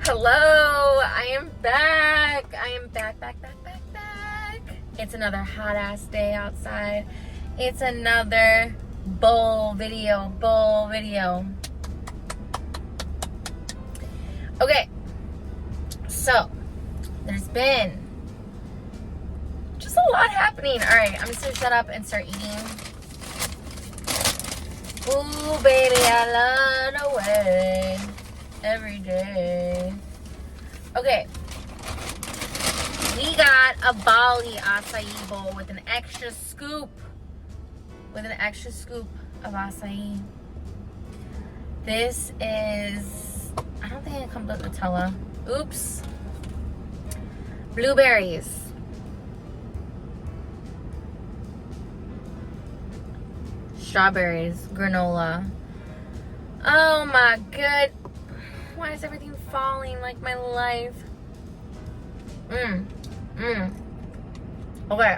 Hello, I am back. I am back. It's another hot ass day outside. It's another bowl video. Okay, so there's been just a lot happening. All right, I'm just gonna shut up and start eating. Ooh, baby, I love the way every day. Okay, we got a BALI AÇAÍ bowl with an extra scoop. Of acai. This is, I don't think it comes with Nutella. Oops. Blueberries. Strawberries, granola. Oh my god. Why is everything falling like my life? Okay.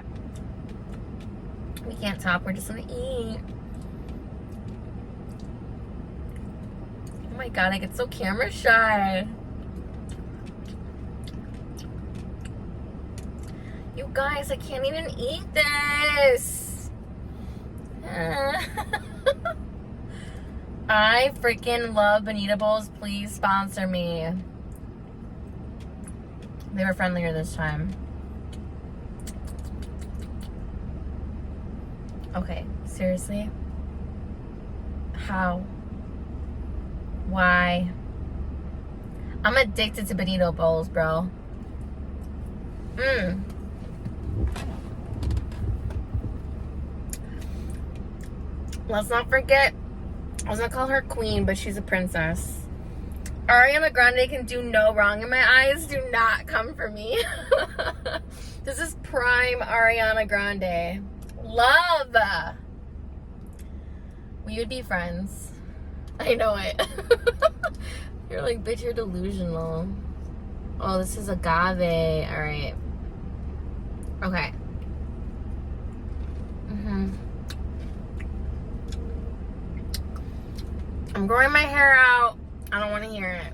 We can't talk, we're just gonna eat. Oh my god, I get so camera shy. You guys, I can't even eat this. I freaking love BONITA BOWL'S. Please sponsor me. They were friendlier this time. Okay, seriously? How? Why? I'm addicted to BONITA BOWL'S, bro. Let's not forget, I was gonna call her queen, but she's a princess. Ariana Grande can do no wrong, and my eyes do not come for me. This is prime Ariana Grande. Love. We would be friends. I know it. You're like, bitch, you're delusional. Oh, this is agave. All right. Okay. I'm growing my hair out. I don't want to hear it.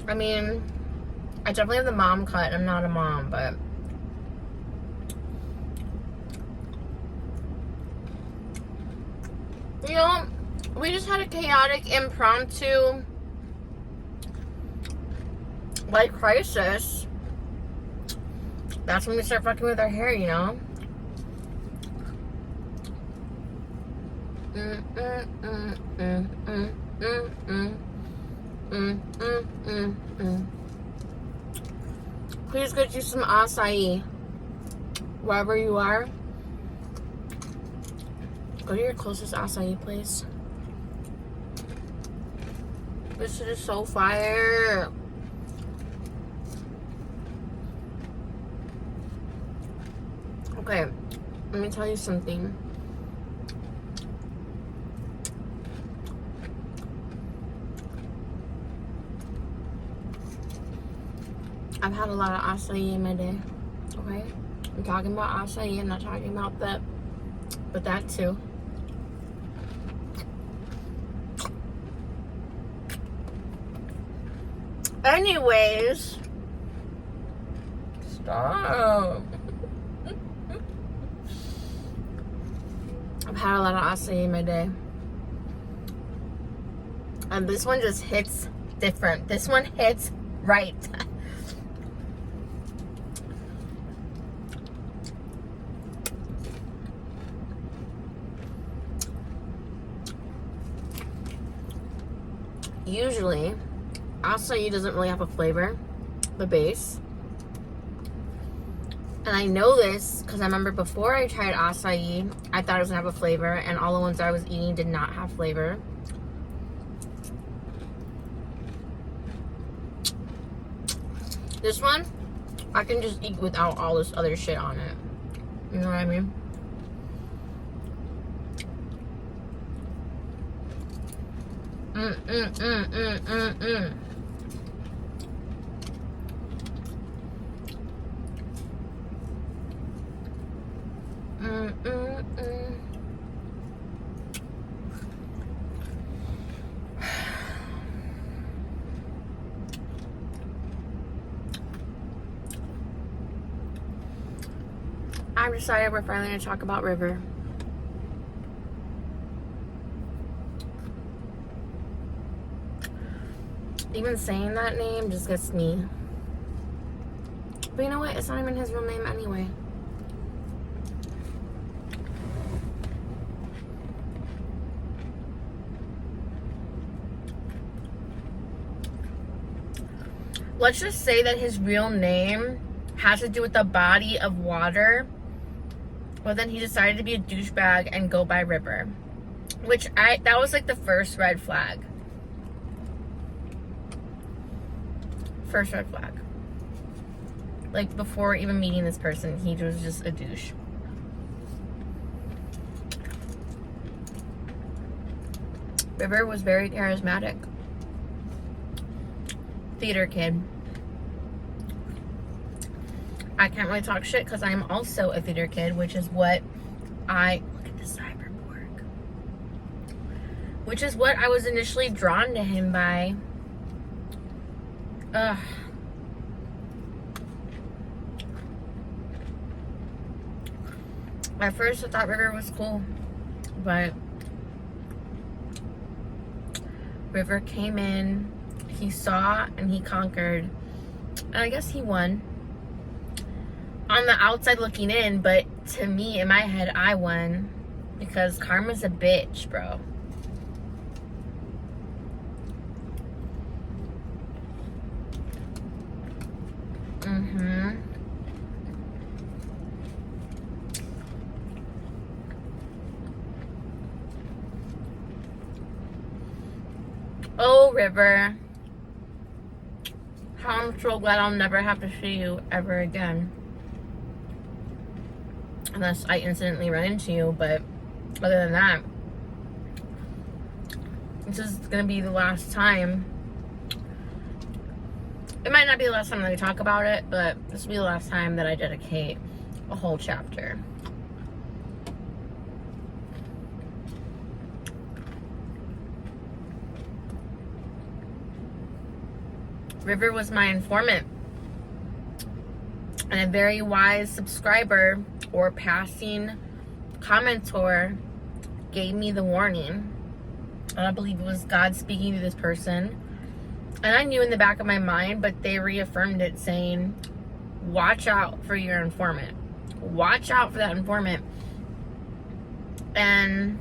I mean, I definitely have the mom cut. I'm not a mom, but you know, we just had a chaotic, impromptu, like, crisis. That's when we start fucking with our hair, you know? Please get you some acai. Wherever you are, go to your closest acai place. This shit is so fire. Okay, let me tell you something. I've had a lot of acai in my day, okay? I'm talking about acai, I'm not talking about that, but that too. Anyways, stop. I've had a lot of acai in my day. And this one just hits different. This one hits right. Usually, acai doesn't really have a flavor, the base. And I know this because I remember before I tried acai, I thought it was gonna have a flavor, and all the ones I was eating did not have flavor. This one, I can just eat without all this other shit on it. You know what I mean? I've decided we're finally going to talk about River. Even saying that name just gets me. But you know what? It's not even his real name anyway. Let's just say that his real name has to do with the body of water. Well, then he decided to be a douchebag and go by River. That was like the first red flag. First red flag. Like, before even meeting this person, he was just a douche. River was very charismatic. Theater kid. I can't really talk shit because I'm also a theater kid, which is what look at the cyberborg. Which is what I was initially drawn to him by. Ugh. At first I thought River was cool, but River came in, he saw and he conquered, and I guess he won. On the outside looking in, but to me, in my head, I won because karma's a bitch, bro. Oh, River. How I'm so glad I'll never have to see you ever again. Unless I incidentally run into you, but other than that, this is gonna be the last time. It might not be the last time that I talk about it, but this will be the last time that I dedicate a whole chapter. River was my informant, and a very wise subscriber or passing commenter gave me the warning. And I believe it was God speaking to this person. And I knew in the back of my mind, but they reaffirmed it, saying, watch out for your informant. Watch out for that informant. And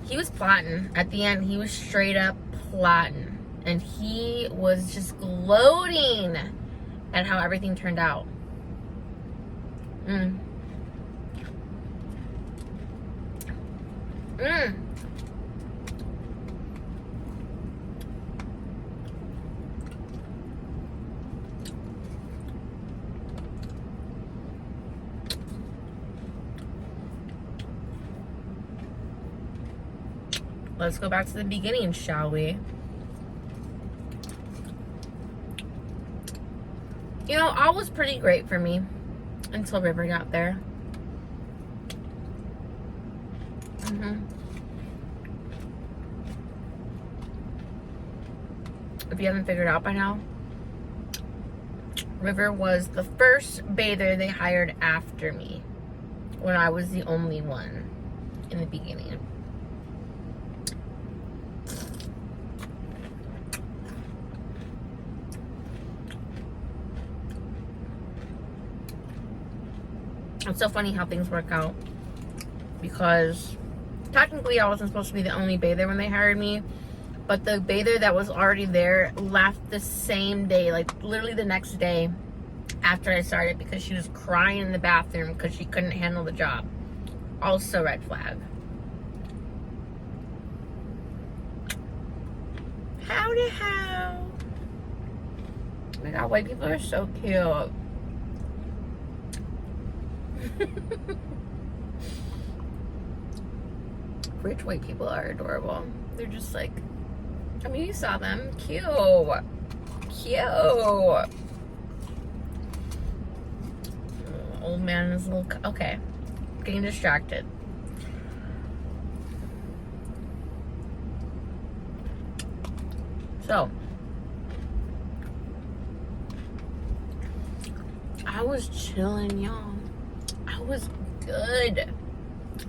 he was plotting. At the end, he was straight up plotting. And he was just gloating at how everything turned out. Let's go back to the beginning, shall we? You know, all was pretty great for me until River got there. If you haven't figured out by now, River was the first bather they hired after me when I was the only one in the beginning. It's so funny how things work out, because technically I wasn't supposed to be the only bather when they hired me, but the bather that was already there left the same day, like literally the next day after I started, because she was crying in the bathroom because she couldn't handle the job. Also red flag. Howdy how. Oh my god, white people are so cute. Rich white people are adorable. They're just like, I mean, you saw them. Cute. Cute. Old man is a little, okay. Getting distracted. So, I was chilling, y'all. I was good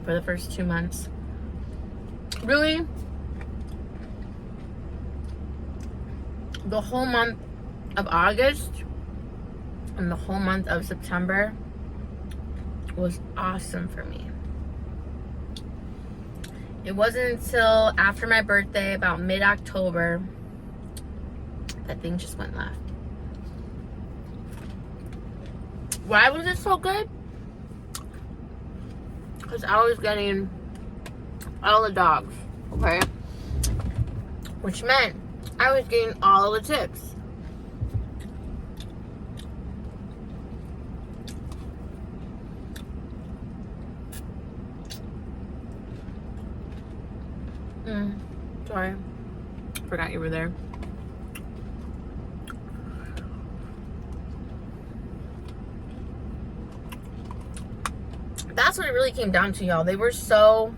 for the first 2 months. Really, the whole month of August and the whole month of September was awesome for me. It wasn't until after my birthday, about mid-October, that things just went left. Why was it so good? Because I was getting all the dogs, okay? Which meant I was getting all the tips. Sorry. Forgot you were there. That's what it really came down to, y'all. They were so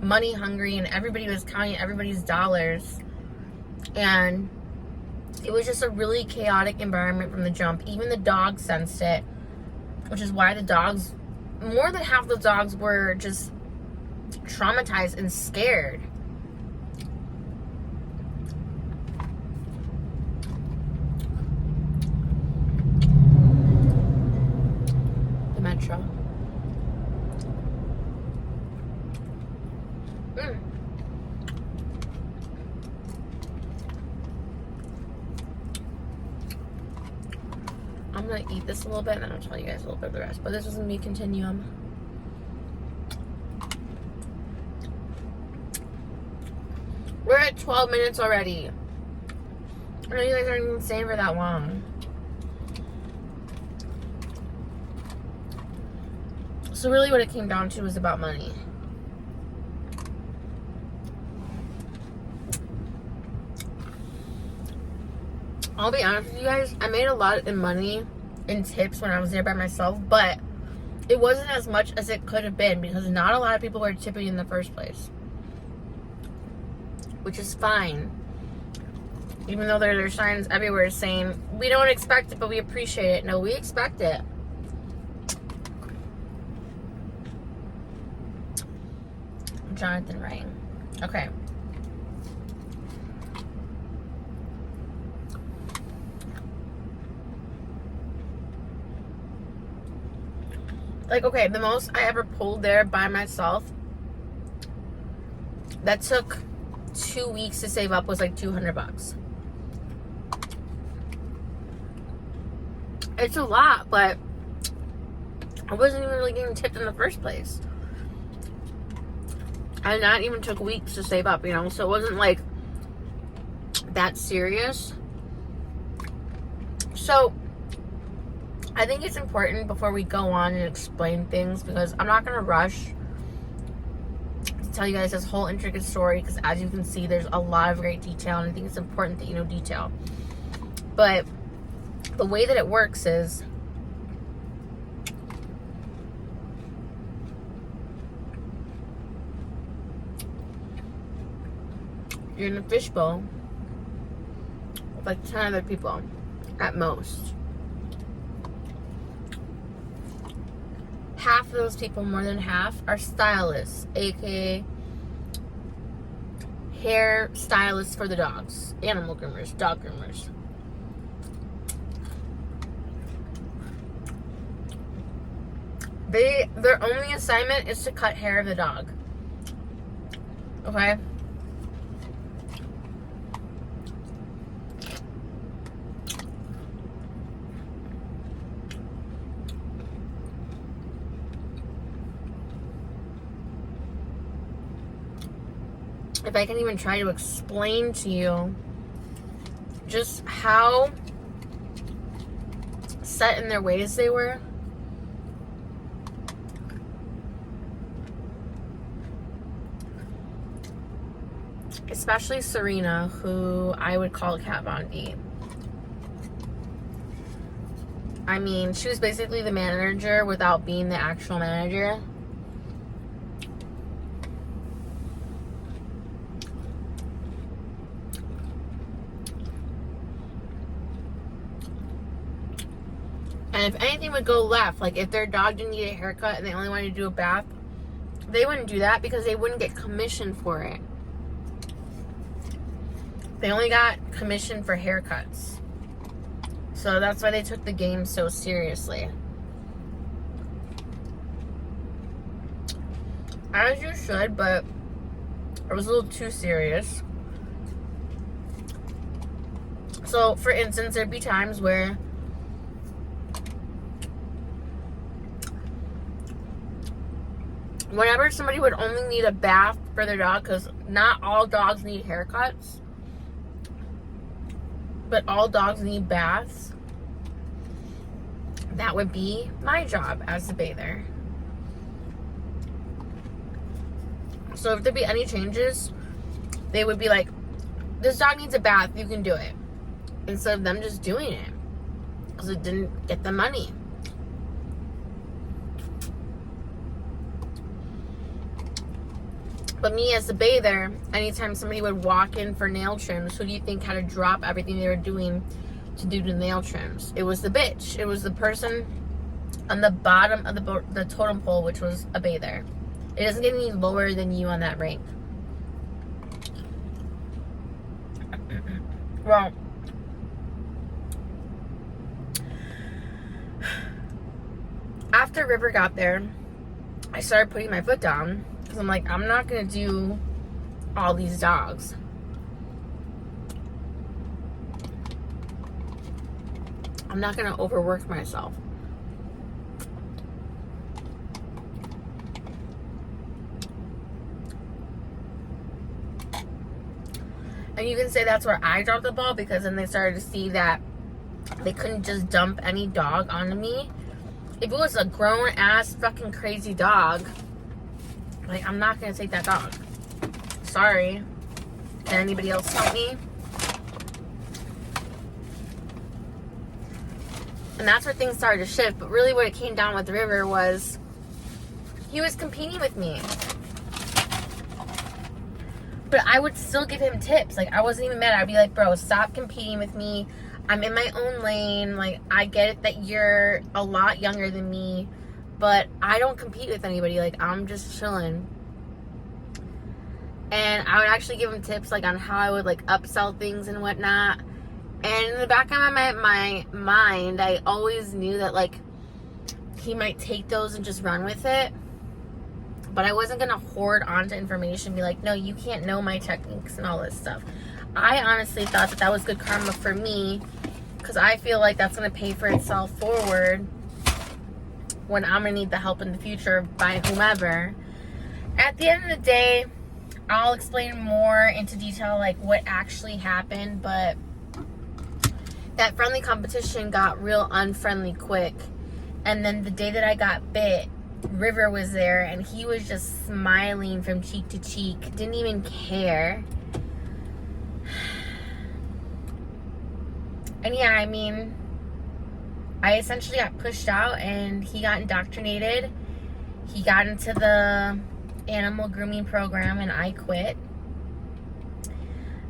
money hungry and everybody was counting everybody's dollars. And it was just a really chaotic environment from the jump. Even the dogs sensed it, which is why the dogs, more than half the dogs were just traumatized and scared. The Metro. I'm gonna eat this a little bit and then I'll tell you guys a little bit of the rest. But this is gonna be continuum. We're at 12 minutes already. I know you guys aren't even staying for that long. So really what it came down to was about money. I'll be honest with you guys, I made a lot of money in tips when I was there by myself, but it wasn't as much as it could have been because not a lot of people were tipping in the first place. Which is fine. Even though there are signs everywhere saying, we don't expect it, but we appreciate it. No, we expect it. Jonathan rang. Okay. Like, okay, the most I ever pulled there by myself, that took 2 weeks to save up, was like $200. It's a lot, but I wasn't even really getting tipped in the first place. And that even took weeks to save up, you know, so it wasn't like that serious. So I think it's important before we go on and explain things, because I'm not going to rush to tell you guys this whole intricate story, because as you can see, there's a lot of great detail, and I think it's important that you know detail. But the way that it works is, you're in a fishbowl with like 10 other people at most. Half of those people, more than half, are stylists, aka hair stylists for the dogs, animal groomers, dog groomers. Their only assignment is to cut hair of the dog. Okay? If I can even try to explain to you just how set in their ways they were. Especially Serena, who I would call Kat Von D. I mean, she was basically the manager without being the actual manager. And if anything would go left, like if their dog didn't need a haircut and they only wanted to do a bath, they wouldn't do that because they wouldn't get commission for it. They only got commission for haircuts. So that's why they took the game so seriously. As you should, but it was a little too serious. So, for instance, there'd be times where whenever somebody would only need a bath for their dog, because not all dogs need haircuts, but all dogs need baths, that would be my job as the bather. So if there'd be any changes, they would be like, this dog needs a bath, you can do it. Instead of them just doing it. Because it didn't get the money. But me as the bather, anytime somebody would walk in for nail trims, who do you think had to drop everything they were doing to do the nail trims? It was the bitch. It was the person on the bottom of the totem pole, which was a bather. It doesn't get any lower than you on that rank. Well, after River got there, I started putting my foot down because I'm like, I'm not going to do all these dogs. I'm not going to overwork myself. And you can say that's where I dropped the ball, because then they started to see that they couldn't just dump any dog onto me. If it was a grown-ass fucking crazy dog, like, I'm not going to take that dog. Sorry. Can anybody else help me? And that's where things started to shift. But really what it came down with River was he was competing with me. But I would still give him tips. Like, I wasn't even mad. I'd be like, bro, stop competing with me. I'm in my own lane. Like, I get it that you're a lot younger than me, but I don't compete with anybody. Like, I'm just chilling. And I would actually give him tips, like, on how I would, like, upsell things and whatnot. And in the back of my mind, I always knew that, like, he might take those and just run with it. But I wasn't going to hoard onto information and be like, no, you can't know my techniques and all this stuff. I honestly thought that that was good karma for me, because I feel like that's going to pay for itself forward when I'm going to need the help in the future by whomever. At the end of the day, I'll explain more into detail, like, what actually happened, but that friendly competition got real unfriendly quick. And then the day that I got bit, River was there, and he was just smiling from cheek to cheek. Didn't even care. And yeah, I mean, I essentially got pushed out, and he got indoctrinated. He got into the animal grooming program, and I quit.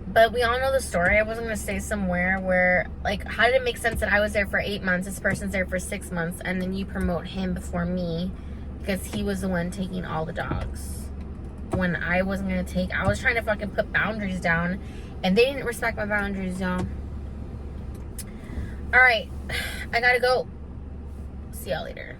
But we all know the story. I wasn't going to say somewhere where, like, how did it make sense that I was there for 8 months, this person's there for 6 months, and then you promote him before me? Because he was the one taking all the dogs. When I wasn't going to take... I was trying to fucking put boundaries down. And they didn't respect my boundaries, y'all. Alright. I gotta go. See y'all later.